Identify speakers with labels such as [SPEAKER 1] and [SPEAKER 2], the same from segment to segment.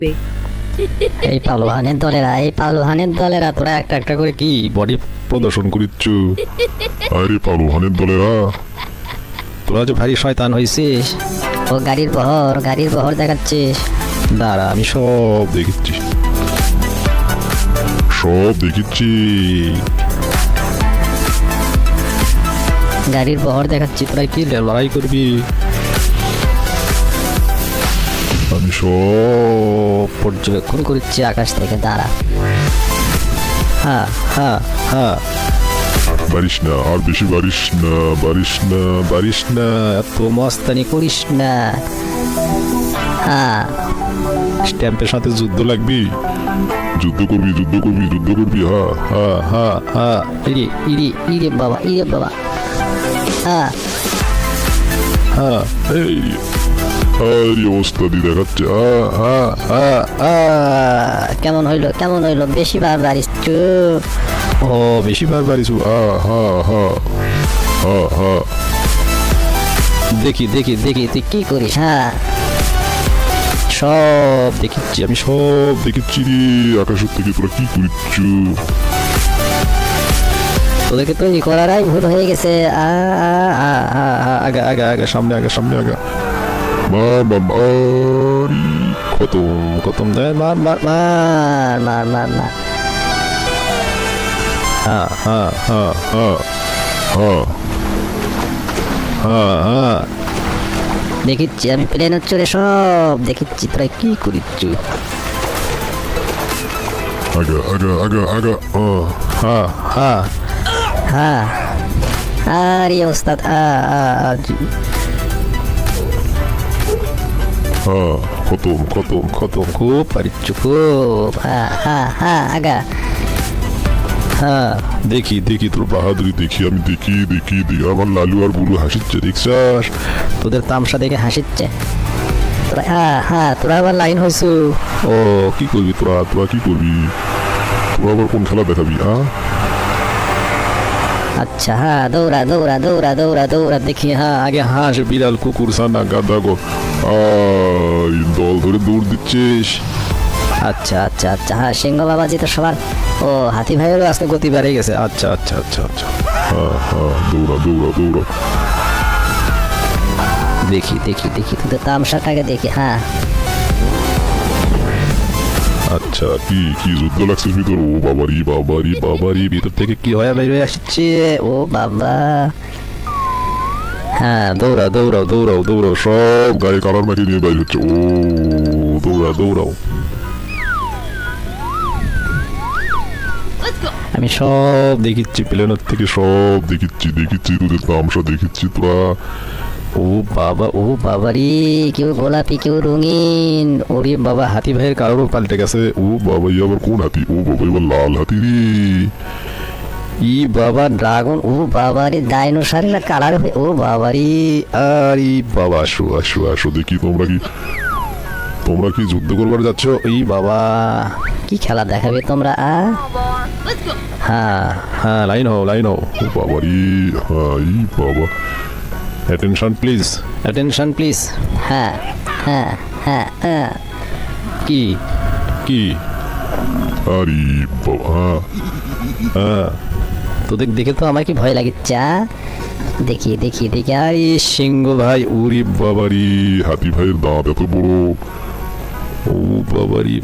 [SPEAKER 1] এই পালোহানের দলেরা তোরা একটা একটা করে কি বডি প্রদর্শন করিচ্ছ?
[SPEAKER 2] আরে পালোহানের দলেরা,
[SPEAKER 1] তোরা যে ভারী শয়তান হয়েছিস। ও গাড়ির বহর দেখাচ্ছিস? দাঁড়া, আমি সব
[SPEAKER 2] দেখেছি, সব দেখেছি।
[SPEAKER 1] গাড়ির বহর দেখাচ্ছি, তোরা কি লড়াই করবি?
[SPEAKER 2] আমি সব
[SPEAKER 1] পর্যবেক্ষণ করছি আকাশ থেকে। দাঁড়া, হ্যাঁ হ্যাঁ হ্যাঁ।
[SPEAKER 2] বারিস না, আর বেশি বারিস না, বারিস না, বারিস না।
[SPEAKER 1] এত মস্তানি করিস না। হ্যাঁ,
[SPEAKER 2] স্ট্যাম্পের সাথে যুদ্ধ লাগবি, যুদ্ধ করবি, যুদ্ধ করবি, যুদ্ধ করবি। হ্যাঁ
[SPEAKER 1] হ্যাঁ হ্যাঁ হ্যাঁ। ইরে বাবা, হ্যাঁ
[SPEAKER 2] হ্যাঁ। এই আরে ওস্তাদি দেখাচ্ছে।
[SPEAKER 1] কেমন হইলো? বেশি বার বাড়িস?
[SPEAKER 2] ও বেশি বার বারিস।
[SPEAKER 1] দেখি তুই কি করিস? হ্যাঁ, সব দেখিচ্ছি আমি।
[SPEAKER 2] আমি সব দেখেছি রে, আকাশের থেকে তোরা কি করিচ্ছ?
[SPEAKER 1] তোদেরকে তৈরি করারাই ভুল হয়ে গেছে।
[SPEAKER 2] আগা আগা আগা, সামনে আগা, সামনে আগা। মার মার মার,
[SPEAKER 1] খতম দেয়। মার।
[SPEAKER 2] হ্যাঁ হ্যাঁ হ্যাঁ হ্যাঁ হ্যাঁ হ্যাঁ হ্যাঁ।
[SPEAKER 1] দেখিচ্ছি আমি, প্লেনের চড়ে সব দেখিচ্ছি। তোরা কি করিচ্ছ?
[SPEAKER 2] আগা আগা আগা আগা।
[SPEAKER 1] হ্যাঁ হ্যাঁ হ্যাঁ। আরে ওস্তাদ,
[SPEAKER 2] হ্যাঁ, খতম।
[SPEAKER 1] খুব পারিচ্ছ, খুব। হ্যাঁ আগা। হ্যাঁ,
[SPEAKER 2] দেখি তোর বাহাদুরি দেখি, আমি দেখি। আমার লালু আর বুলু হাসিচ্ছে, দেখছাস?
[SPEAKER 1] তোদের তামসা দেখে হাসিচ্ছে। তোরা তোরা আবার লাইন হয়েছ।
[SPEAKER 2] ও কি করবি তোরা কি করবি? তোরা আবার কোন খেলা দেখাবি?
[SPEAKER 1] আচ্ছা, হ্যাঁ, দৌড়া দেখি। হ্যাঁ, আগে হাঁস,
[SPEAKER 2] বিড়াল, কুকুর, সানা, গাদা, দল ধরে দৌড় দিচ্ছিস।
[SPEAKER 1] আচ্ছা। হ্যাঁ, সিংহ বাবাজি তো সবার। ও হাতি ভাইয়েরও আজকে গতি বেড়ে গেছে।
[SPEAKER 2] আচ্ছা। হ্যাঁ, দৌড়া।
[SPEAKER 1] দেখি তোদের তামসাটাকে দেখি। হ্যাঁ,
[SPEAKER 2] আচ্ছা, কি যুদ্ধ লাগছে ভিতর? ও বাবারি, ভিতর থেকে কি হয়
[SPEAKER 1] বের হয়ে আসছে। ও বাবা। হ্যাঁ,
[SPEAKER 2] দৌড়াও, সব গায়ে কালার মাখিয়ে নিয়ে বাইর হচ্ছে। ও দৌড়াও।
[SPEAKER 1] আমি সব
[SPEAKER 2] দেখিচ্ছি, প্লেনের থেকে সব দেখিচ্ছি। তোদের তামসা দেখিচ্ছি তোরা।
[SPEAKER 1] ও বাবারি, কেউ গোলাপি, কেউ রঙিন। ওরে বাবা, হাতি ভাইয়ের কারোর পাল্টে গেছে।
[SPEAKER 2] ও বাবা, আবার কোন হাতি? ও বাবা, এবার লাল হাতি রে।
[SPEAKER 1] ই বাবা, ড্রাগন। ও বাবারি, ডাইনোসরের কালার হয়ে। ও বাবারি,
[SPEAKER 2] আরে বাবা, আসো দেখি। তোমরা কি যুদ্ধ করবার যাচ্ছ?
[SPEAKER 1] ই বাবা, কি খেলা দেখাবে তোমরা?
[SPEAKER 2] হ্যাঁ, লাইন হও। ও বাবারি, হ্যাঁ, ই বাবা। Attention please.
[SPEAKER 1] হ্যাঁ।
[SPEAKER 2] কি আরে বাবা।
[SPEAKER 1] হ্যাঁ, তোদের দেখে তো আমার কি ভয় লাগিচ্ছে। দেখি। আরে সিংহ ভাই।
[SPEAKER 2] ওরে বাবারি, হাতি ভাইয়ের দাঁত এত বড়। ও
[SPEAKER 1] বাবারি।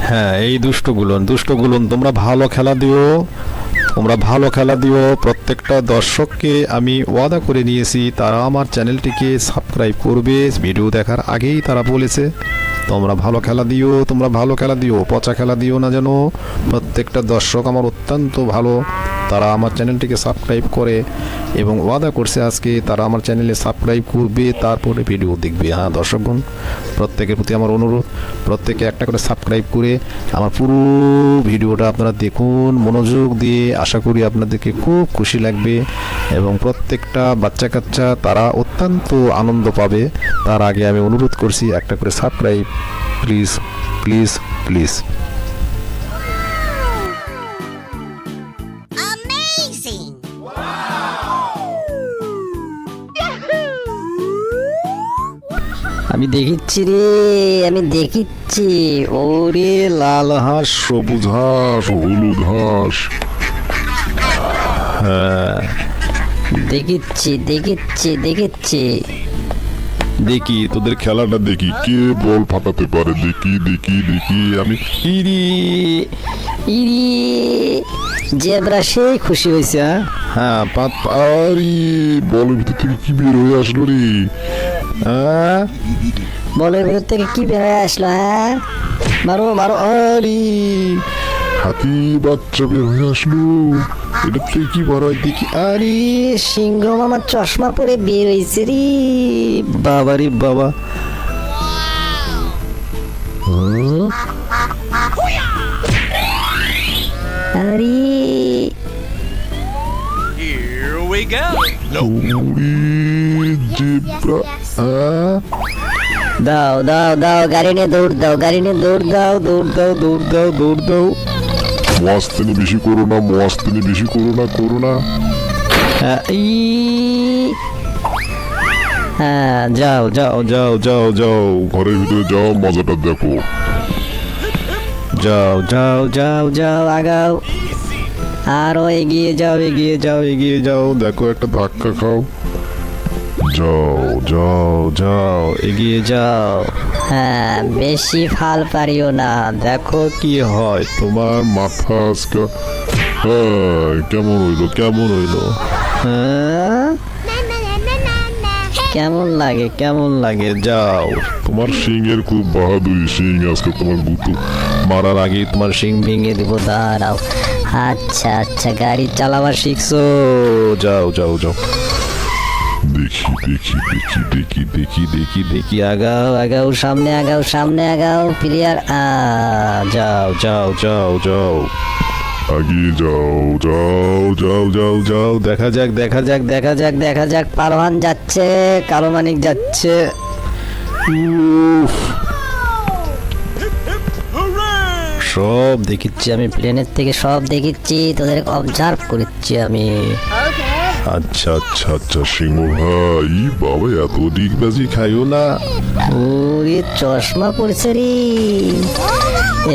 [SPEAKER 2] হ্যাঁ, এই দুষ্টগুলোন তোমরা ভালো খেলা দিও। প্রত্যেকটা দর্শককে আমি ওয়াদা করে নিয়েছি, তারা আমার চ্যানেলটিকে সাবস্ক্রাইব করবে। ভিডিও দেখার আগেই তারা বলেছে তোমরা ভালো খেলা দিও, পচা খেলা দিও না যেন। প্রত্যেকটা দর্শক আমার অত্যন্ত ভালো তারা আমার চ্যানেলটিকে সাবস্ক্রাইব করে এবং ওয়াদা করছে আজকে তারা আমার চ্যানেলে সাবস্ক্রাইব করবে, তারপরে ভিডিও দেখবে। হ্যাঁ দর্শকগণ, প্রত্যেকের প্রতি আমার অনুরোধ, প্রত্যেকে একটা করে সাবস্ক্রাইব করে আমার পুরো ভিডিওটা আপনারা দেখুন মনোযোগ দিয়ে। আশা করি আপনাদেরকে খুব খুশি লাগবে এবং প্রত্যেকটা বাচ্চা কাচ্চা তারা অত্যন্ত আনন্দ পাবে। তার আগে আমি অনুরোধ করছি একটা করে subscribe please please please.
[SPEAKER 3] Amazing!
[SPEAKER 1] আমি দেখিচ্ছি রে, আমি দেখিচ্ছি। ওরে লাল হাঁস,
[SPEAKER 2] সবুজ হাঁস, হলুদ হাঁস।
[SPEAKER 1] দেখিচ্ছি দেখিচ্ছি দেখিচ্ছি।
[SPEAKER 2] দেখি তোদের খেলাটা দেখি, কে বল ফাটাতে পারে। দেখি দেখি দেখি আমি।
[SPEAKER 1] ইরি ইরি, জেব্রা সেই খুশি হয়েছে।
[SPEAKER 2] হ্যাঁ আরে বলের ভিতর থেকে কি বের হয়ে আসলো রে? হ্যাঁ
[SPEAKER 1] বলের ভিতর থেকে কি বের হয়ে আসলো? হ্যাঁ মারো মারো।
[SPEAKER 2] আরে হাতি বাচ্চা বের হয়ে আসলো। এটা থেকে কি বড় হয় দেখি।
[SPEAKER 1] আরে সিংহ মামার চশমা পরে বের হয়েছে রে। বাবা রে বাবা। আরে
[SPEAKER 4] Here we go.
[SPEAKER 2] ওরে জেব্রা। হ্যাঁ
[SPEAKER 1] দাও দাও দাও, গাড়ি নিয়ে দৌড় দাও, গাড়ি নিয়ে দৌড় দাও, দৌড় দাও দৌড় দাও দৌড় দাও।
[SPEAKER 2] মস্তানি বেশি করো না, মস্তানি বেশি করো না, করো না।
[SPEAKER 1] হ্যাঁ যাও যাও
[SPEAKER 2] যাও যাও যাও ঘরের ভিতরে যাও, মজাটা দেখো। যাও
[SPEAKER 1] যাও যাও যাও, আগাও, আরো এগিয়ে যাও এগিয়ে যাও এগিয়ে যাও।
[SPEAKER 2] দেখো একটা ধাক্কা খাও। যাও যাও যাও
[SPEAKER 1] এগিয়ে যাও। হ্যাঁ বেশি ফাল পারিও না, দেখো কি হয়।
[SPEAKER 2] তোমার মাথা আজকে হ্যাঁ কেমন হইলো, কেমন হইলো?
[SPEAKER 1] হ্যাঁ কেমন লাগে কেমন লাগে? যাও,
[SPEAKER 2] তোমার সিংয়ের খুব বাহাদুরি, সিং আজকে তোমার গুতু মারার আগে তোমার সিং
[SPEAKER 1] ভেঙে দেবো, দাঁড়াও। আচ্ছা আচ্ছা, গাড়ি চালাবার শিখছো?
[SPEAKER 2] যাও যাও যাও। দেখি দেখি দেখি দেখি দেখি দেখি দেখি।
[SPEAKER 1] আগাও আগাও, সামনে আগাও সামনে আগাও, প্লেয়ার। যাও যাও যাও যাও,
[SPEAKER 2] আগে যাও যাও যাও যাও যাও।
[SPEAKER 1] দেখা যাক দেখা যাক দেখা যাক দেখা যাক। পারওয়ান যাচ্ছে, কালো মানিক যাচ্ছে।
[SPEAKER 2] উফ,
[SPEAKER 1] সব দেখিচ্ছি আমি, প্লেনের থেকে সব দেখিচ্ছি, তোদের অবজার্ভ করছি আমি।
[SPEAKER 2] আচ্ছা আচ্ছা আচ্ছা সিংহ ভাই, বাবা এত ডিগবাজি খাইও না।
[SPEAKER 1] ওরে চশমা পড়ছে রে,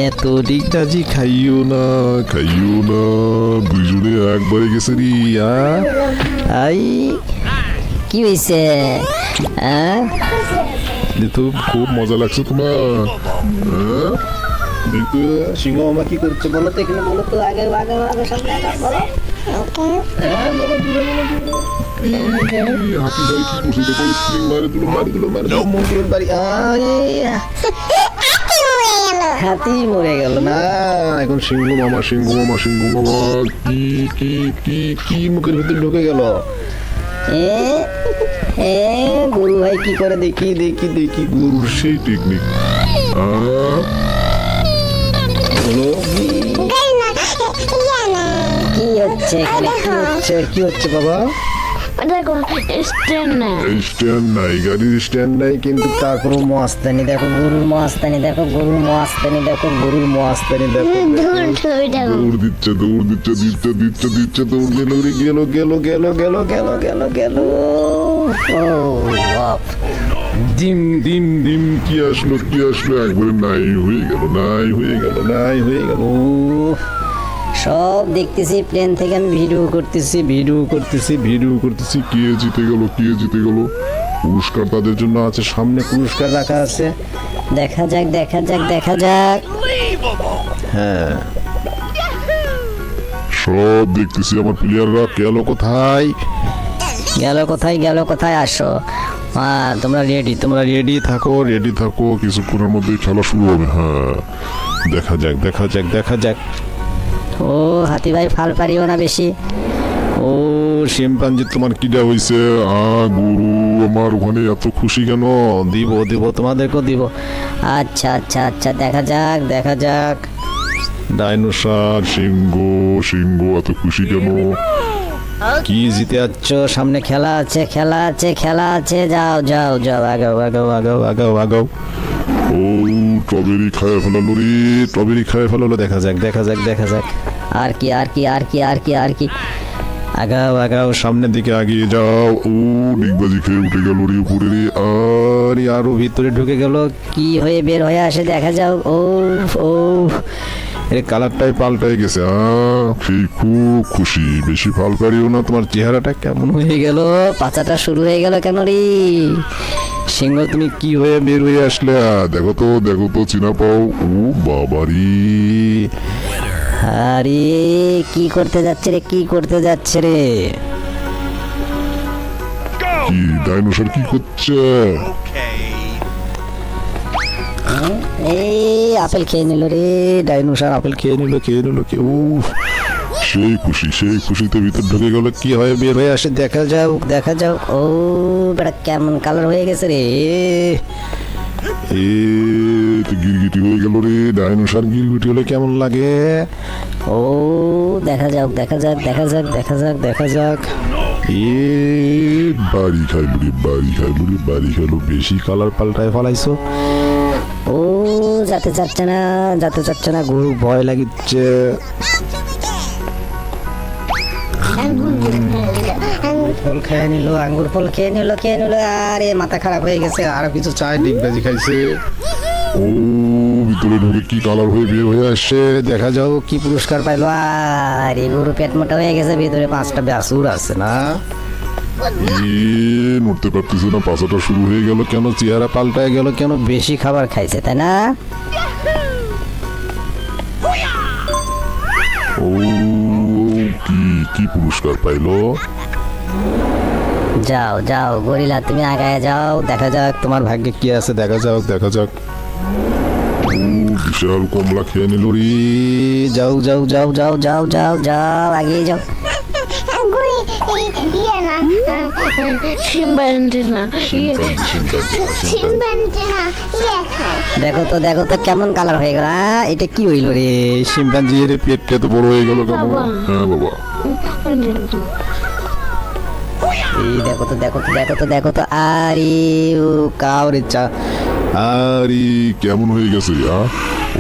[SPEAKER 2] এত ডিগবাজি খাইও না, খাইও না। দুইজনে একবারে গেছে রে।
[SPEAKER 1] আই কি হয়েছে? হ্যাঁ
[SPEAKER 2] তো খুব মজা লাগছে তোমার। দেখো সিংহ মামা কি করছে বলো তো, এখানে বলো তো।
[SPEAKER 1] আগে আগে আগে সামনে আগে বলো।
[SPEAKER 2] হাতি ভাই কি করছে দেখো, স্প্রিং মারে দিল মারে দিল মারে দিল।
[SPEAKER 1] মঙ্গলের বাড়ি। হাতি মরে গেল না।
[SPEAKER 2] এখন সিংহ মামা সিংহ মামা সিংহ মামা কি কি কি কি মুখের ভিতরে ঢুকে গেল।
[SPEAKER 1] এ এ গুরু ভাই কি করে দেখি দেখি দেখি।
[SPEAKER 2] গরুর সেই টেকনিক।
[SPEAKER 1] বলো কি হচ্ছে এখানে, কি হচ্ছে কি হচ্ছে বাবা?
[SPEAKER 3] দেখো স্ট্যান্ড না,
[SPEAKER 2] স্ট্যান্ড নাই, গাড়ির স্ট্যান্ড নাই, কিন্তু
[SPEAKER 1] তারপর মস্তানি দেখো, গরুর মস্তানি দেখো, গরুর মস্তানি দেখো, গরুর মস্তানি দেখো।
[SPEAKER 3] ধর ছবি দেখো।
[SPEAKER 2] দৌড় দিচ্ছে দৌড় দিচ্ছে দিচ্ছে দিচ্ছে দিচ্ছে দৌড় গেল রে, গেল গেল গেল গেল গেল গেল গেল।
[SPEAKER 1] ও বাপ,
[SPEAKER 2] ডিম ডিম ডিম কি আসলো কি আসলো, একবারে নাই হয়ে গেল, নাই হয়ে গেল, নাই হয়ে গেল।
[SPEAKER 1] সব দেখতেছি প্লেন থেকে, আমি ভিডিও করতেছি ভিডিও করতেছি ভিডিও করতেছি।
[SPEAKER 2] কে জিতে গেল, কে জিতে গেল? পুরস্কার তাদের জন্য আছে, সামনে পুরস্কার রাখা আছে।
[SPEAKER 1] দেখা যাক দেখা যাক দেখা যাক।
[SPEAKER 2] হ্যাঁ সব দেখতেছি, আমার প্লেয়াররা গেল কোথায়?
[SPEAKER 1] গেল কোথায় গেল কোথায়? আসো, তোমরা রেডি, তোমরা রেডি
[SPEAKER 2] থাকো, রেডি থাকো, কিছুক্ষণের মধ্যে খেলা শুরু হবে। হ্যাঁ দেখা যাক দেখা যাক দেখা যাক।
[SPEAKER 1] ও হাতি ভাই ফাল পারিও না বেশি।
[SPEAKER 2] ও শিম্পাঞ্জি তোমার কিটা হইছে? গরু আমার ওখানে এত খুশি কেন? দিব দিব তোমাদেরকেও দিব।
[SPEAKER 1] আচ্ছা আচ্ছা আচ্ছা, দেখা যাক দেখা যাক।
[SPEAKER 2] ডাইনোসর সিংহ সিংহ এত খুশি কেন? কি জিতে যাচ্ছ?
[SPEAKER 1] সামনে খেলা আছে খেলা আছে খেলা আছে, যাও যাও যাও, আগাও আগাও আগাও আগাও আগাও।
[SPEAKER 2] ও স্ট্রবেরি খায় ফেলালো রে, স্ট্রবেরি খায় ফেলালো।
[SPEAKER 1] দেখা যাক দেখা যাক দেখা যাক। আর কি আর কি আর কি আর কি আর কি, আগাও আগাও।
[SPEAKER 2] সামনের দিকে আগিয়ে যাও। ও ডিগবাজি খেয়ে উঠে গেল রে উপরে রে। আরে আরো ভিতরে ঢুকে গেল।
[SPEAKER 1] কি হয়ে বের হয়ে আসে দেখা যাও। ও ও
[SPEAKER 2] এর কালারটাই পাল্টাই গেছে। সেই খুব খুশি। বেশি ফাল পারিও না। তোমার চেহারাটা কেমন
[SPEAKER 1] হয়ে গেল, পাচাটা শুরু হয়ে গেল কেন রে? সিংহ তুমি
[SPEAKER 2] কি হয়ে বের হয়ে আসলে? দেখো তো চিনা পাও। ও বাবারি,
[SPEAKER 1] আরে কি করতে যাচ্ছে রে, কি করতে যাচ্ছে রে?
[SPEAKER 2] কি ডাইনোসর কি করছে?
[SPEAKER 4] Okay.
[SPEAKER 1] এই আপেল খেয়ে নিল রে, ডাইনোসর আপেল খেয়ে নিল খেয়ে নিল।
[SPEAKER 2] ও সেই খুশিতে ভিতর ঢুকে গেল। কি হয় বের হয়ে আসে?
[SPEAKER 1] দেখা যাক দেখা যাক। ও বেটা কেমন কালার হয়ে গেছে রে।
[SPEAKER 2] এ তো গিরগিটি হয়ে গেল রে। ডাইনোসর গিরগিটি হলে কেমন লাগে?
[SPEAKER 1] ও দেখা যাক দেখা যাক দেখা যাক দেখা যাক দেখা যাক।
[SPEAKER 2] এ বাড়ি খাইলো রে, বাড়ি খাইলো রে, বাড়ি খাইলো। বেশি কালার পাল্টায় ফেলাইছো।
[SPEAKER 1] ও যেতে চাচ্ছে না যেতে চাচ্ছে না, গরু ভয় লাগিচ্ছে। ফল খেয়ে নিল, আঙ্গুর ফল খেয়ে নিল খেয়ে নিল। আরে মাথা খারাপ হয়ে গেছে, আরো কিছু চাই। ডিগবাজি খাইছে।
[SPEAKER 2] ও ভিতরে ঢুকে কি কালার হয়ে বের হয়ে আসছে?
[SPEAKER 1] দেখা যাও কি পুরস্কার পাইলো। আর এই গরু পেট মোটা হয়ে গেছে, ভিতরে 5টা বাছুর আছে না?
[SPEAKER 2] নড়তে পারতেছে না। পাছাটা শুরু হয়ে গেল কেন? চেহারা পাল্টায় গেল কেন?
[SPEAKER 1] বেশি খাবার খাইছে তাই না?
[SPEAKER 2] ও কি কি পুরস্কার পাইলো?
[SPEAKER 1] যাও যাও গরিলা, তুমি আগায় যাও, দেখা যাক তোমার ভাগ্যে কি আছে।
[SPEAKER 2] দেখা যাক দেখা যাক। ও বিশাল কমলা খেয়ে নিল রে।
[SPEAKER 1] যাও যাও যাও যাও যাও যাও যাও, আগিয়ে যাও। দেখো তো দেখো তো কেমন কালার হয়ে গেল। এটা কি হইল রে?
[SPEAKER 2] শিম্পাঞ্জি এর পেটটা তো বড় হয়ে গেল কেন? হ্যাঁ বাবা।
[SPEAKER 1] এই দেখো তো দেখো তো দেখো তো দেখো তো। আরে ও কাউরে চা।
[SPEAKER 2] আরে কেমন হয়ে গেছে?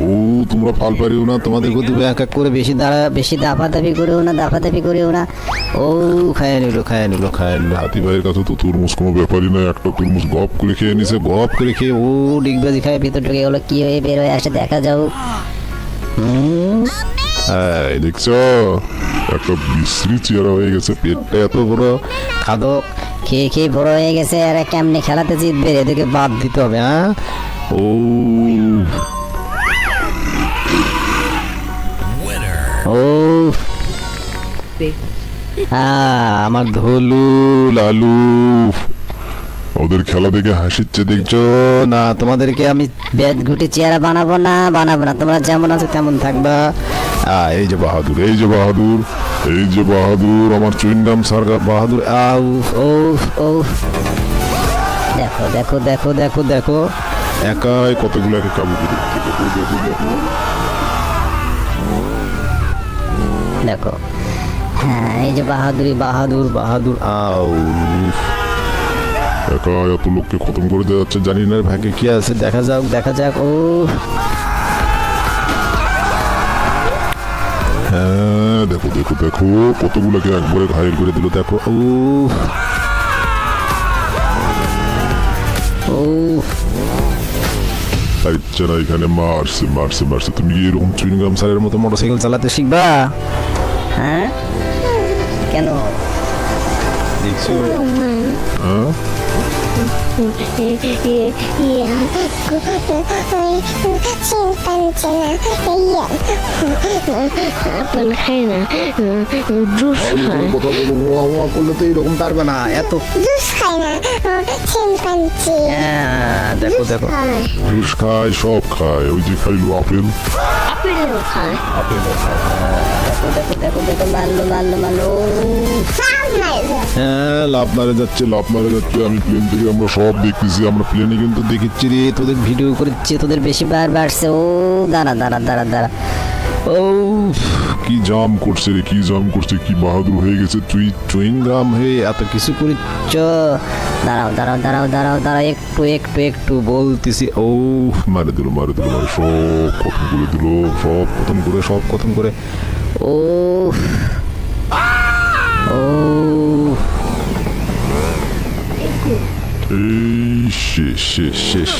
[SPEAKER 2] ও তোমরা ফাল পারিও না। তোমাদের
[SPEAKER 1] দেখো তুমি এক এক করে বেশি বেশি দাপাদাপি করেও না, দাপাদাপি করেও না। ও খায় নিল খায় নিল খায় নিল।
[SPEAKER 2] হাতি ভাইয়ের কাছে তো তরমুজ কোনো ব্যাপারই না। একটা তরমুজ গপ করে খেয়ে নিছে। গপ করে খেয়ে
[SPEAKER 1] ও ডিগবাজি খায় ভিতর ঢুকে গেলো। কি হয়ে বের হয়ে আসে দেখা যাও।
[SPEAKER 2] এই দেখছো একটা বিশ্রী চেহারা হয়ে গেছে। পেটটা এত বড়।
[SPEAKER 1] খাদক খেয়ে খেয়ে বড় হয়ে গেছে। আর কেমনে খেলাতে জিতবে? এদিকে বাদ দিতে হবে।
[SPEAKER 2] ও
[SPEAKER 1] ও
[SPEAKER 2] আমার ধলু লালু ওদের খেলা দেখে হাসিচ্ছে দেখছো
[SPEAKER 1] না? তোমাদেরকে আমি বেদ ঘুটে চেহারা বানাবো না, বানাবো না। তোমরা যেমন আছো তেমন থাকবা।
[SPEAKER 2] এই যে বাহাদুর, এই যে বাহাদুর, এই যে বাহাদুর, আমার চুইনগাম সার্গা বাহাদুর।
[SPEAKER 1] আউ ও ও দেখো দেখো দেখো দেখো দেখো।
[SPEAKER 2] একাই কতগুলো একে কাবু করে।
[SPEAKER 1] দেখো হ্যাঁ, এই যে বাহাদুরি বাহাদুর বাহাদুর।
[SPEAKER 2] আউ একা এত লোককে খতম করে দেওয়া যাচ্ছে। জানি না ভাগ্যে কি আছে।
[SPEAKER 1] দেখা যাক দেখা যাক। ও
[SPEAKER 2] হ্যাঁ দেখো দেখো দেখো কতগুলোকে একবারে ঘায়েল করে দিল। দেখো ও
[SPEAKER 1] ও
[SPEAKER 2] ইচ্ছা না এখানে মারছে মারছে মারছে। তুমি এরকম চুইনগাম সারের মতো মোটরসাইকেল
[SPEAKER 1] চালাতে শিখবা? হ্যাঁ কেন?
[SPEAKER 2] দেখছো? হ্যাঁ
[SPEAKER 3] আপেল খায় না, জুস খায়।
[SPEAKER 2] কথা বলো করলে তো এরকম পারবে না। এত
[SPEAKER 3] জুস খায় না, চিম্পাঞ্জি।
[SPEAKER 1] দেখো দেখো
[SPEAKER 2] জুস খায়, সব খায়। ওই যে খাইলো আপেল।
[SPEAKER 3] আপেলও খায়
[SPEAKER 4] দেখো দেখো দেখো দেখো মারলো মারলো মারলো
[SPEAKER 3] সব মারলো
[SPEAKER 2] হ্যাঁ লাভ মারা যাচ্ছে লাভ মারা যাচ্ছে আমি প্লেন থেকে আমরা সব দেখতেছি আমরা প্লেনে কিন্তু দেখেছি রে
[SPEAKER 1] তোদের ভিডিও করেছে তোদের বেশি বার বাড়ছে ও দাঁড়া দাঁড়া দাঁড়া দাঁড়া ও
[SPEAKER 2] কি জাম করছে রে কি জাম করছে কি বাহাদুর হয়ে গেছে তুই চুইংগাম হয়ে এত কিছু করি
[SPEAKER 1] চ দাঁড়াও দাঁড়াও দাঁড়াও দাঁড়াও দাঁড়াও একটু একটু একটু
[SPEAKER 2] বলতেছি ও মারে দিল মারে সব খতম করে দিল সব খতম করে সব খতম করে
[SPEAKER 1] ও ও
[SPEAKER 2] এই শেষ শেষ শেষ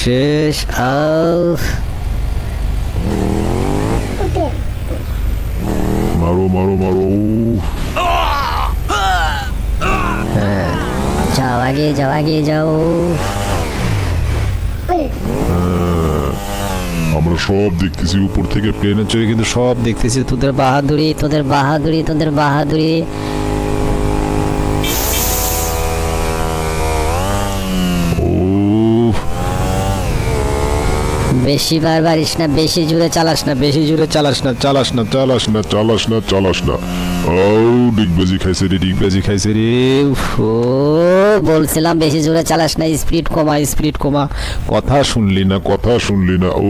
[SPEAKER 1] শেষ আও
[SPEAKER 2] মারো মারো মারো
[SPEAKER 1] যাও আগে যাও আগে যাও
[SPEAKER 2] আমরা সব দেখতেছি উপর থেকে প্লেনে চড়ে কিন্তু সব দেখতেছি
[SPEAKER 1] তোদের বাহাদুরি তোদের বাহাদুরি তোদের বাহাদুরি
[SPEAKER 2] ও
[SPEAKER 1] বেশি বার বাড়িস না বেশি জোরে চালাস না বেশি জোরে চালাস না
[SPEAKER 2] চালাস না চালাস না চালাস না চালাস না ও ডিগবাজি খাইছে রে ডিগবাজি খাইছে রে
[SPEAKER 1] ও বলছিলাম বেশি জোরে চালাস না স্পিড কমা
[SPEAKER 2] কথা শুনলি না কথা শুনলি না ও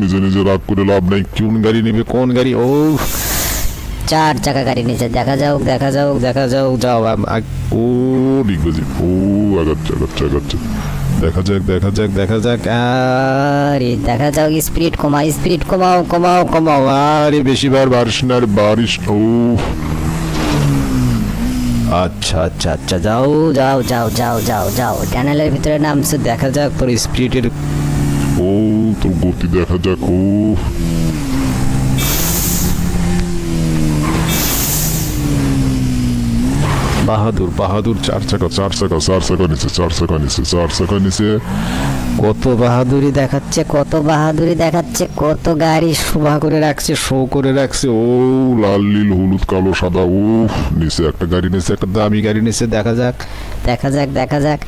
[SPEAKER 2] নিজে নিজে রাগ করে লাভ নাই কোন গাড়ি নেবে কোন গাড়ি ও
[SPEAKER 1] 4 চাকা গাড়ি নিচে দেখা যাও দেখা যাও দেখা যাও যাও
[SPEAKER 2] ও ডিগবাজি ও আগাচ্ছে আগাচ্ছে আগাচ্ছে দেখা যাক দেখা যাক দেখা যাক
[SPEAKER 1] আরে দেখা যাও স্পিড কমাও কমাও কমাও
[SPEAKER 2] আরে বেশি বার বারিশ না রে বারিশ ও
[SPEAKER 1] আচ্ছা আচ্ছা আচ্ছা যাও যাও যাও যাও যাও যাও টানেলের ভিতরে নামছে দেখা যাক তোর স্পিডের
[SPEAKER 2] ও তোর গতি দেখা যাক ও বাহাদুর বাহাদুর 4 চাকা নিচে
[SPEAKER 1] কত বাহাদুরি দেখাচ্ছে কত গাড়ি শোভা করে রাখছে
[SPEAKER 2] শো করে রাখছে ও লাল নীল হলুদ কালো সাদা ও নিচে একটা গাড়ি নিচে একটা দামি গাড়ি নিচে দেখা যাক
[SPEAKER 1] দেখা যাক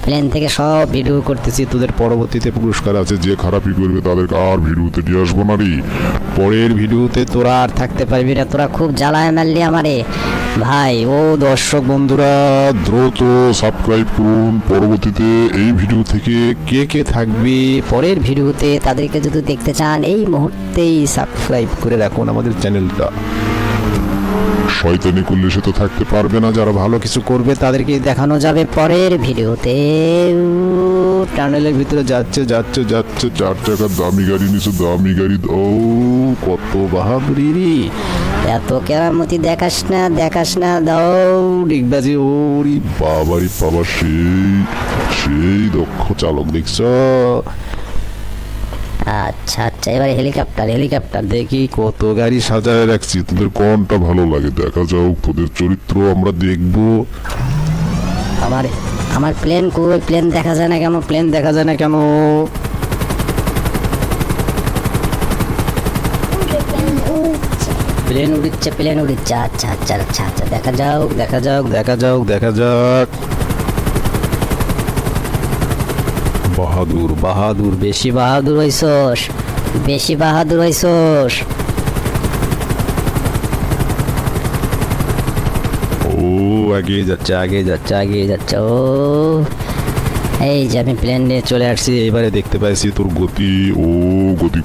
[SPEAKER 1] প্লেন থেকে সব ভিডিও করতেছি
[SPEAKER 2] তোদের পরবর্তীতে পুরস্কার আছে যে খারাপই করবে তাদেরকে আর ভিডিওতে নিয়ে আসবো না রে পরের ভিডিওতে
[SPEAKER 1] তোরা আর থাকতে পারবি না তোরা খুব জ্বালায় মারলি আমারে ভাই ও দর্শক
[SPEAKER 2] বন্ধুরা দ্রুত সাবস্ক্রাইব করুন পরবর্তীতে এই ভিডিও থেকে কে কে থাকবে
[SPEAKER 1] পরের ভিডিওতে তাদেরকে যদি দেখতে চান এই মুহূর্তেই সাবস্ক্রাইব করে রাখুন আমাদের চ্যানেলটা
[SPEAKER 2] শয়তানি করলে সে তো থাকতে পারবে না যারা ভালো কিছু করবে
[SPEAKER 1] তাদেরকে দেখানো যাবে পরের ভিডিওতে
[SPEAKER 2] টানেলের ভিতরে যাচ্ছে 4 চাকার দামি গাড়ি নিচে দামি গাড়ি ও কত বাহাদুরি রে
[SPEAKER 1] এত কেরামতি দেখাস না দাও
[SPEAKER 2] ডিগবাজি ওরি বাবারি বাবা সেই দক্ষ চালক দেখছ
[SPEAKER 1] আচ্ছা আচ্ছা এবার হেলিকপ্টার
[SPEAKER 2] দেখি কত গাড়ি সাজায় রাখছি তোদের কোনটা ভালো লাগে দেখা যাও তোদের চরিত্র আমরা দেখবো
[SPEAKER 1] আমার প্লেন দেখা যায় না কেন প্লেন উড়িচ্ছে আচ্ছা দেখা যাক
[SPEAKER 2] বাহাদুর
[SPEAKER 1] বেশি বাহাদুর হইছস
[SPEAKER 2] ও এগিয়ে যাচ্ছে
[SPEAKER 1] ও এই যে আমি প্লেন নিয়ে চলে আসছি
[SPEAKER 2] এবারে দেখতে পাইছি তোর গতি ও গতি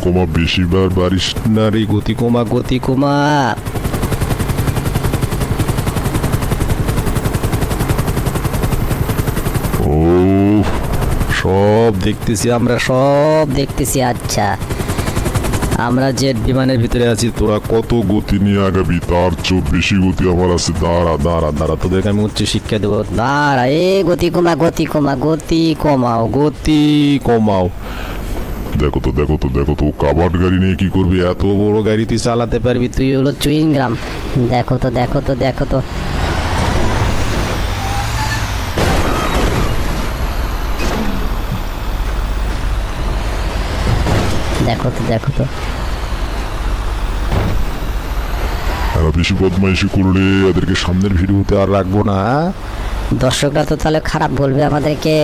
[SPEAKER 2] কমা বেশি বার বারিশ না রে গতি কমা ও সব দেখতেছি
[SPEAKER 1] আচ্ছা আমরা জেট বিমানের ভিতরে আছি
[SPEAKER 2] তোরা কত গতি নিয়ে আগাবি তার চেয়ে বেশি গতি আমার আছে দাঁড়া তোদেরকে আমি উচ্চ শিক্ষা দেবো
[SPEAKER 1] দাঁড়া গতি কমাও
[SPEAKER 2] দেখো তো কাবাড গাড়ি নিয়ে কি করবি এত বড় গাড়ি তুই
[SPEAKER 1] চালাতে পারবি তুই হলো চুইংগ্রাম দেখো তো
[SPEAKER 2] এরা বেশি বদমাইশি করলে এদেরকে সামনের ভিডিওতে আর রাখবো না
[SPEAKER 1] দর্শকরা তো তাহলে খারাপ বলবে আমাদেরকে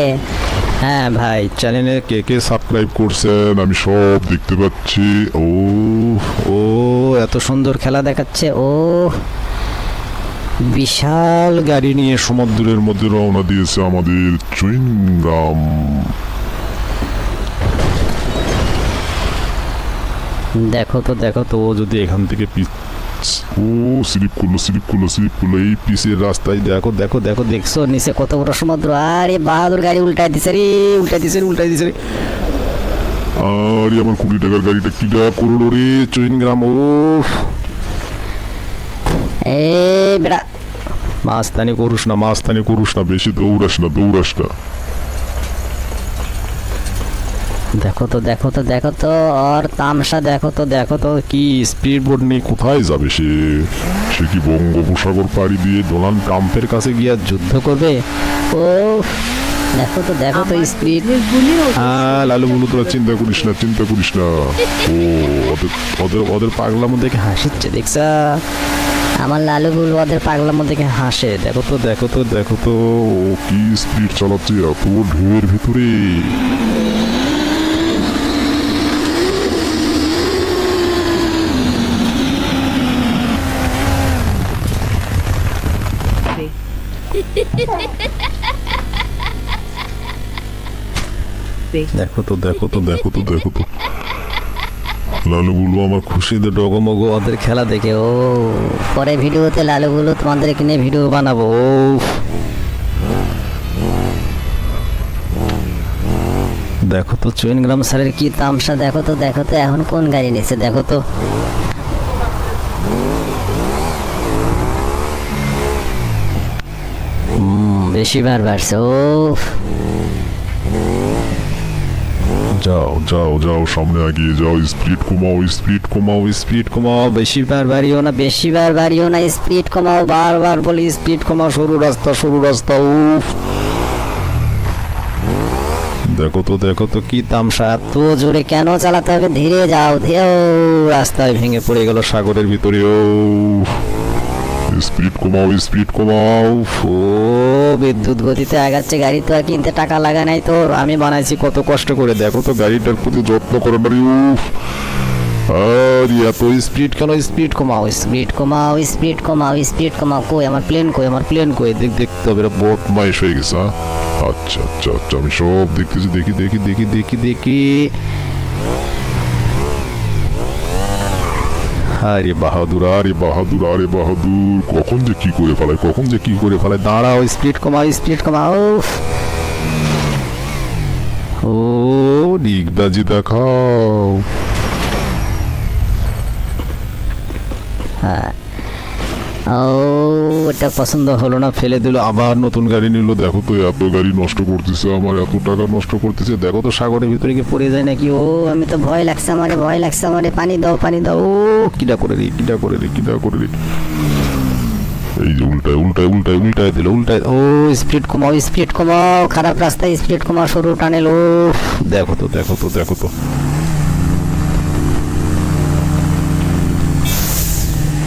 [SPEAKER 1] হ্যাঁ ভাই চ্যানেলে
[SPEAKER 2] কে কে সাবস্ক্রাইব করছেন আমি সব দেখতে পাচ্ছি। ও
[SPEAKER 1] ও এত সুন্দর খেলা দেখাচ্ছে। ও বিশাল
[SPEAKER 2] গাড়ি নিয়ে সমুদ্রের মধ্যে রওনা দিয়েছে আমাদের চুইংগাম।
[SPEAKER 1] দেখো তো দেখো তো
[SPEAKER 2] তো ও যদি এখান থেকে ও স্লিপ করলো এই পিসের রাস্তায় দেখো দেখো দেখো দেখ।
[SPEAKER 1] দেখছো নিচে কত বড় সমুদ্র। আরে বাহাদুর গাড়ি উল্টাই দিছে রে, উল্টাই দিছে রে।
[SPEAKER 2] আর আমার 20 টাকার গাড়িটা কিটা করলো রে চুইংগাম। ও
[SPEAKER 1] এ বেড়া
[SPEAKER 2] মাস্তানি করিস না বেশি দৌড়াস না।
[SPEAKER 1] দেখো তো আর তামসা দেখো তো
[SPEAKER 2] কি স্পিড বোর্ড নিয়ে কোথায় যাবে সে কি বঙ্গোপসাগর পাড়ি দিয়ে ডোনাল্ড ট্রাম্পের কাছে গিয়ে
[SPEAKER 1] যুদ্ধ করবে। ও দেখো তো স্পিড।
[SPEAKER 2] হ্যাঁ লালু বলু তোরা চিন্তা করিস না। ও ওদের পাগলামো দেখে
[SPEAKER 1] হাসিচ্ছে দেখছা, আমার লালু গুলো ওদের পাগলামো দেখে হাসে। দেখো
[SPEAKER 2] দেখো তো ও কি স্পিড চালাচ্ছে এত ঢেউয়ের ভিতরে। দেখো তো লালু বলু আমার খুশিতে ডগমগ
[SPEAKER 1] ওদের খেলা দেখে। ও পরে ভিডিওতে লালু গুলো তোমাদেরকে নিয়ে ভিডিও বানাবো। ও দেখো তো চুইনগ্রাম স্যারের কি তামসা। দেখো তো এখন কোন গাড়ি নিচ্ছে দেখো তো। বেশি বার বাড়ছে। ও
[SPEAKER 2] যাও সামনে আগিয়ে যাও। স্পিড কমাও
[SPEAKER 1] বেশি বার বাড়িও না স্পিড কমাও। বারবার বলি স্পিড কমাও।
[SPEAKER 2] সরু রাস্তা। উফ দেখো তো কি
[SPEAKER 1] তামসা এত জোরে কেন চালাতে হবে? ধীরে যাও। রাস্তায় ভেঙে পড়ে গেল সাগরের ভিতরে। ও
[SPEAKER 2] স্পিড কমাও।
[SPEAKER 1] ও বিদ্যুৎ গতিতে আগাচ্ছে গাড়ি। তো আর কিনতে টাকা লাগা নাই তো, আমি বানাইছি কত কষ্ট করে।
[SPEAKER 2] দেখো তো গাড়িটার প্রতি যত্ন করে না। উফ আর এত স্পিড কেন?
[SPEAKER 1] স্পিড কমাও। কই আমার প্লেন কই?
[SPEAKER 2] দেখতে হবে বদমাইশ হয়ে গেছে। আচ্ছা আমি সব দেখতেছি। দেখি আরে বাহাদুর কখন যে কি করে ফেলায়।
[SPEAKER 1] দাঁড়াও, স্পিড কমাও।
[SPEAKER 2] ও ডিগবাজি দেখাও।
[SPEAKER 1] হ্যাঁ ও এটা পছন্দ হলো না, ফেলে দিল।
[SPEAKER 2] আবার নতুন গাড়ি নিল। দেখো তো এত গাড়ি নষ্ট করতেছে, আমার এত টাকা নষ্ট করতেছে। দেখো তো সাগরের ভিতরে গিয়ে পড়ে যায় নাকি।
[SPEAKER 1] ও আমি তো ভয় লাগছে আমারে। পানি দাও। ও
[SPEAKER 2] কিটা করে রে। এই যে উল্টায় দিল।
[SPEAKER 1] ও স্পিড কমাও। খারাপ রাস্তায় স্পিড কমাও। সরু টানেল। ও
[SPEAKER 2] দেখো তো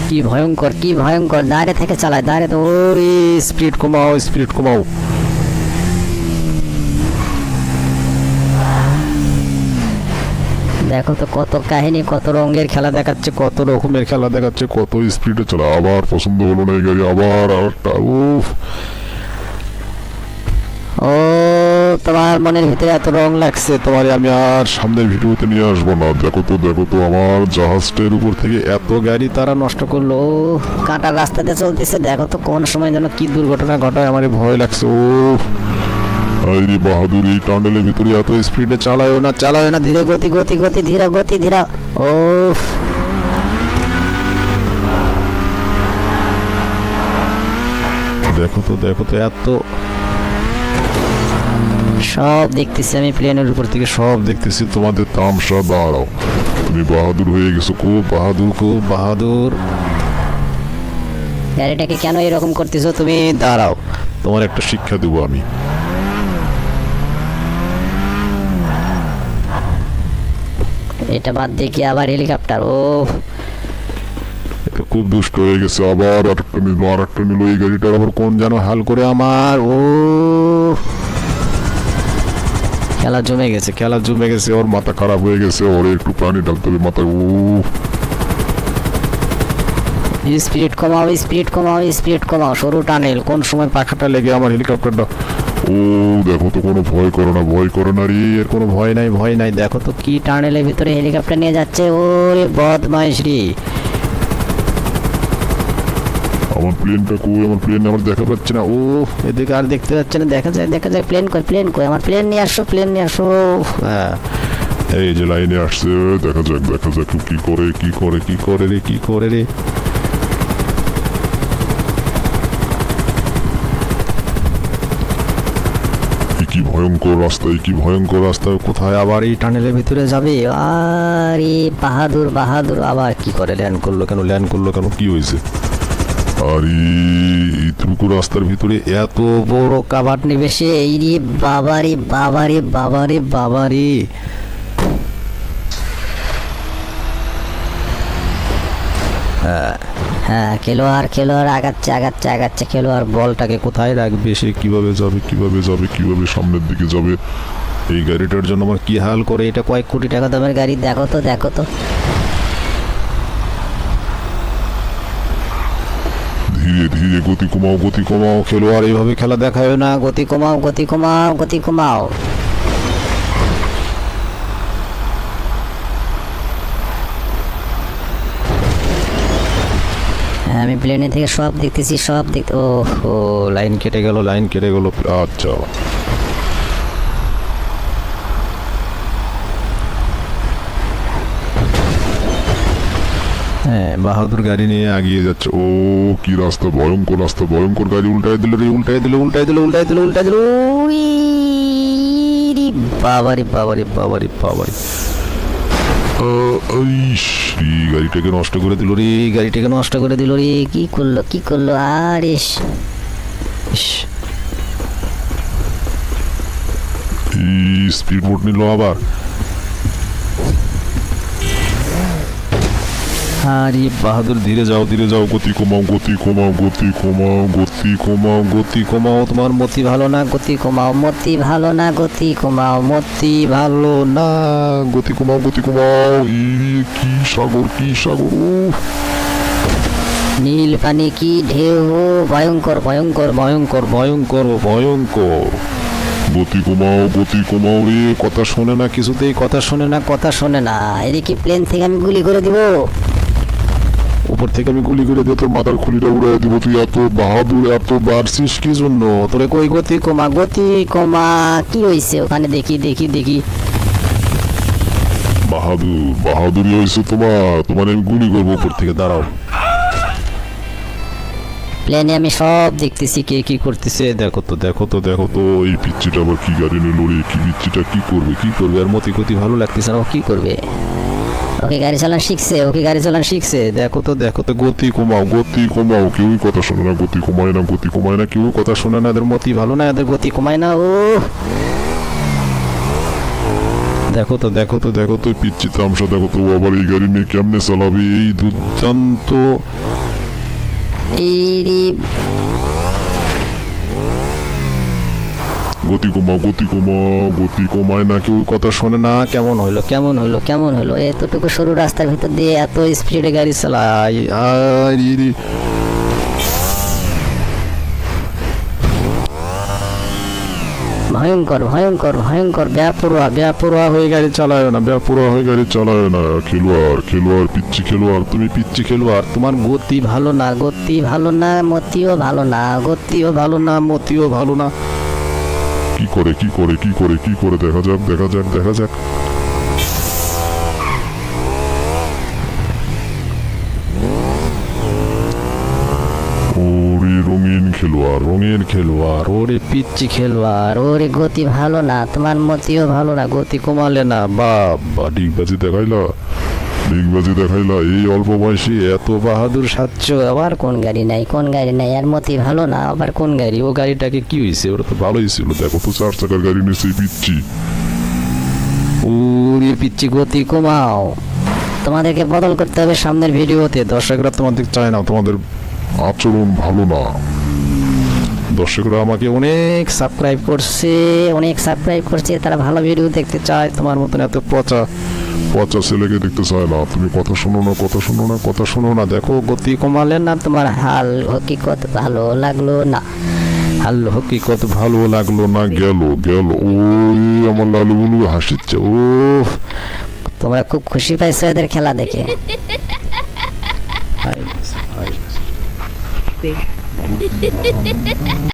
[SPEAKER 1] কি ভয়ঙ্কর। দাঁড়ে থেকে চালায়। তো ওরে
[SPEAKER 2] স্পিড কমাও।
[SPEAKER 1] দেখো তো কত কাহিনী, কত রঙের খেলা দেখাচ্ছে, কত রকমের খেলা দেখাচ্ছে।
[SPEAKER 2] কত স্পিডে চলা। আবার পছন্দ হলো না এই গাড়ি। আবার আরেকটা। উফ
[SPEAKER 1] ও তোমার মনের ভিতরে এত রং লাগছে,
[SPEAKER 2] তোমার আমি আর সামনের ভিডিওতে নিয়ে আসবো না। দেখো তো আমার জাহাজটার উপর থেকে এত গাড়ি
[SPEAKER 1] তারা নষ্ট করলো। ও কাঁটার রাস্তাতে চলতেছে। দেখো তো কোন সময় যেন কি দুর্ঘটনা ঘটায়, আমার ভয় লাগছে।
[SPEAKER 2] ও আরে বাহাদুর এই টানেলের ভিতরে এত স্পিডে চালায়ও না।
[SPEAKER 1] ধীরে গতি ধীরা। ও
[SPEAKER 2] দেখো তো এত
[SPEAKER 1] সব দেখতেছি আমি প্লেনের উপর থেকে।
[SPEAKER 2] সব দেখতেছি তোমাদের তামসা। দাঁড়াও, তুমি বাহাদুর হয়ে গেছো। খুব বাহাদুর।
[SPEAKER 1] গাড়িটাকে কেন এরকম করতেছো তুমি?
[SPEAKER 2] দাঁড়াও, তোমার একটা শিক্ষা দেবো আমি।
[SPEAKER 1] এটা বাদ দিয়ে কি আবার হেলিকপ্টার? ও
[SPEAKER 2] এটা খুব দুষ্ট হয়ে গেছে। আবার আরেকটা নিল। এই গাড়িটার আবার কোন যেন হাল করে আমার। ও
[SPEAKER 1] খেলা জমে গেছে, খেলা জমে গেছে।
[SPEAKER 2] ওর মাথা খারাপ হয়ে গেছে, ওর একটু পানি ঢালতে হবে মাথায়। ও
[SPEAKER 1] স্পিড কমাও, স্পিড কমাও, স্পিড কমাও। সরু টানেল, কোন সময় পাখাটা লেগে আমার হেলিকপ্টারটা।
[SPEAKER 2] ও দেখো তো, কোনো ভয় করো না, ভয় করো না রে, এর কোনো ভয় নাই, ভয় নাই।
[SPEAKER 1] দেখো তো কি টানেলের ভিতরে হেলিকপ্টার নিয়ে যাচ্ছে। ওরে বদমাইশ রে।
[SPEAKER 2] আমার প্লেনটা কই? আমার প্লেন আমার দেখা পাচ্ছে না। ও
[SPEAKER 1] এদিকে আর দেখতে পাচ্ছে না। দেখা যায়, দেখা যায়। প্লেন কই, প্লেন কই? আমার প্লেন নিয়ে আসো, প্লেন নিয়ে আসো। হ্যাঁ,
[SPEAKER 2] এই যে লাইনে আসছে, দেখা যাক, দেখা যাক কি করে, কি করে, কি করে রে, কি করে রে। কি ভয়ঙ্কর রাস্তায়, কি ভয়ঙ্কর রাস্তায়, কোথায় আবার এই
[SPEAKER 1] টানেলের ভিতরে যাবে। আরে বাহাদুর, বাহাদুর আবার কি করে? ল্যান্ড করলো কেন? ল্যান্ড করলো কেন?
[SPEAKER 2] কি হয়েছে? আরে এই টুকু রাস্তার ভিতরে এত
[SPEAKER 1] বড় কাবার নেবে সে। এই রে বাবারে, বাবারে, বাবারে, বাবারে। হ্যাঁ, খেলোয়াড়, খেলোয়াড় আগাচ্ছে, আগাচ্ছে, আগাচ্ছে। খেলোয়াড় বলটাকে কোথায় রাখবে সে?
[SPEAKER 2] কিভাবে যাবে, কিভাবে যাবে, কিভাবে সামনের দিকে যাবে? এই গাড়িটার জন্য আমার কি হাল করে।
[SPEAKER 1] এটা কয়েক কোটি টাকা দামের গাড়ি। দেখো তো, দেখো তো।
[SPEAKER 2] ধীরে ধীরে গতি কমাও, গতি কমাও। খেলোয়াড় এইভাবে খেলা দেখায় না।
[SPEAKER 1] গতি কমাও, গতি কমাও, গতি কমাও। হ্যাঁ, আমি প্লেনে থেকে সব দেখতেছি, সব দেখতে। ও ও, লাইন কেটে গেল, লাইন কেটে গেল।
[SPEAKER 2] আচ্ছা,
[SPEAKER 1] হ্যাঁ,
[SPEAKER 2] বাহাদুর গাড়ি নিয়ে এগিয়ে যাচ্ছে। ও কি রাস্তা, ভয়ঙ্কর রাস্তা, ভয়ঙ্কর। গাড়ি উল্টায় দিল রে, উল্টায় দিল, উল্টায় দিল, উল্টায় দিল, উল্টায় দিল।
[SPEAKER 1] বাবারে, বাবারে, বাবারে, বাবারে।
[SPEAKER 2] গাড়িটাকে নষ্ট করে দিল রে,
[SPEAKER 1] গাড়িটাকে নষ্ট করে দিল রে। কি করলো, কি করলো? আরে
[SPEAKER 2] স্পিড বোট নিল আবার।
[SPEAKER 1] আরে
[SPEAKER 2] বাহাদুর ধীরে যাও, ধীরে যাও। গতি কমাও, গতি কমাও, গতি কমাও, গতি কমাও, গতি কমাও।
[SPEAKER 1] তোমার মতি ভালো না, গতি কমাও। মতি ভালো না, গতি কমাও। মতি ভালো না।
[SPEAKER 2] গতি কমাও, গতি কমাও। কি সাগর, কি সাগর।
[SPEAKER 1] নীল পানি, কি ঢেউ। ভয়ঙ্কর, ভয়ঙ্কর, ভয়ঙ্কর, ভয়ঙ্কর, ভয়ঙ্কর।
[SPEAKER 2] গতি কমাও, গতি কমাও রে। কথা শোনে না কিছুতেই,
[SPEAKER 1] কথা শোনে না, কথা শোনে না। এদিকে প্লেন থেকে আমি গুলি করে দিব।
[SPEAKER 2] উপর থেকে আমি গুলি করে দিয়ে তোর মাথার খুলিটা উড়াই দিব। তুই এত বাহাদুর, এত বাড়ছিস কি জন্য?
[SPEAKER 1] তোরে কই গতি কমা, গতি কমা। কি হয়েছে ওখানে? দেখি, দেখি, দেখি।
[SPEAKER 2] বাহাদুর, বাহাদুরি হয়েছে তোমার। তোমার আমি গুলি করবো উপর থেকে। দাঁড়াও।
[SPEAKER 1] প্লেনে আমি সব দেখতেছি কে কি করতেছে।
[SPEAKER 2] দেখো তো, দেখো তো, দেখো তো। এই পিচ্ছিটা আবার কি গাড়ি নিল রে? কি পিচ্ছিটা কি করবে, কি করবে? আর মতি গতি ভালো লাগতেছে না। ও কি করবে?
[SPEAKER 1] ওকে গাড়ি চালানো শিখছে, ওকে গাড়ি চালানো শিখছে।
[SPEAKER 2] দেখো তো, দেখো তো। গতি কমাও, গতি কমাও। কেউই কথা শোনে না, গতি কমায় না, গতি কমায় না। কেউ কথা শোনে না। এদের মতি ভালো না, এদের গতি কমায় না। ও
[SPEAKER 1] দেখো তো,
[SPEAKER 2] দেখো তো, দেখো তো। পিচ্ছি তামসা দেখো তো। ও আবার এই গাড়ি নিয়ে কেমনে চালাবে? এই দুর্দান্ত। গতি কমাও, গতি কমাও। গতি কমায় না, কেউ কথা শোনে না।
[SPEAKER 1] কেমন হইলো, কেমন হইলো, কেমন হইলো? এতটুকু সরু রাস্তার ভিতর দিয়ে এত স্পিডে গাড়ি চালায়। ভয়ঙ্কর, ভয়ঙ্কর, ভয়ঙ্কর। বেপরোয়া, বেপরোয়া হয়ে গাড়ি চালায় না,
[SPEAKER 2] বেপরোয়া হয়ে গাড়ি চালায় না। খেলোয়াড়, খেলোয়াড়, পিচ্ছি খেলোয়াড়। তুমি পিচ্ছি খেলোয়াড়।
[SPEAKER 1] তোমার গতি ভালো না, গতি ভালো না। মতিও ভালো না, গতিও ভালো না, মতিও ভালো না।
[SPEAKER 2] কি করে, কি করে, কি করে, কি করে? দেখা যাক, দেখা যাক, দেখা যাক। ওরে রঙিন খেলোয়াড়, রঙিন খেলোয়াড়।
[SPEAKER 1] ওরে পিচ্ছি খেলোয়াড়। ওরে গতি ভালো না, তোমার মতিও ভালো না। গতি কমালে না।
[SPEAKER 2] বাবা, ডিগবাজি দেখাইলা, ডিগবাজি দেখাইলা। এই অল্প বয়সে এত
[SPEAKER 1] বাহাদুর সাচ্ছ। আবার কোন গাড়ি নাই, কোন গাড়ি নাই। আর মতি ভালো না, আবার কোন গাড়ি? ও গাড়িটাকে কি হয়েছে?
[SPEAKER 2] ওটা তো ভালোই ছিল। দেখো তো, 4 চাকার গাড়ি নিয়েছে পিচ্ছি।
[SPEAKER 1] ওরে পিচ্ছি, গতি কমাও। তোমাদেরকে বদল করতে হবে সামনের ভিডিওতে।
[SPEAKER 2] দর্শকরা তোমাদের চায় না, তোমাদের আচরণ ভালো না। দর্শকরা আমাকে অনেক সাবস্ক্রাইব করছে, অনেক সাবস্ক্রাইব করছে, তারা ভালো ভিডিও দেখতে চায়। তোমার মতন এত পচা
[SPEAKER 5] পচা ছেলেকে দেখতে চায় না। তুমি কথা শোনো না, কথা শোনো না, কথা শোনো না।
[SPEAKER 2] দেখো গতি কমালে না, তোমার
[SPEAKER 4] হাল হকিকত ভালো লাগলো না।
[SPEAKER 2] হাল হকিকত
[SPEAKER 5] ভালো লাগলো না, গেল গেল। ওই আমার লালু বুলু হাসিচ্ছে। ও
[SPEAKER 4] তোমরা খুব খুশি পাইছো এদের খেলা দেখে।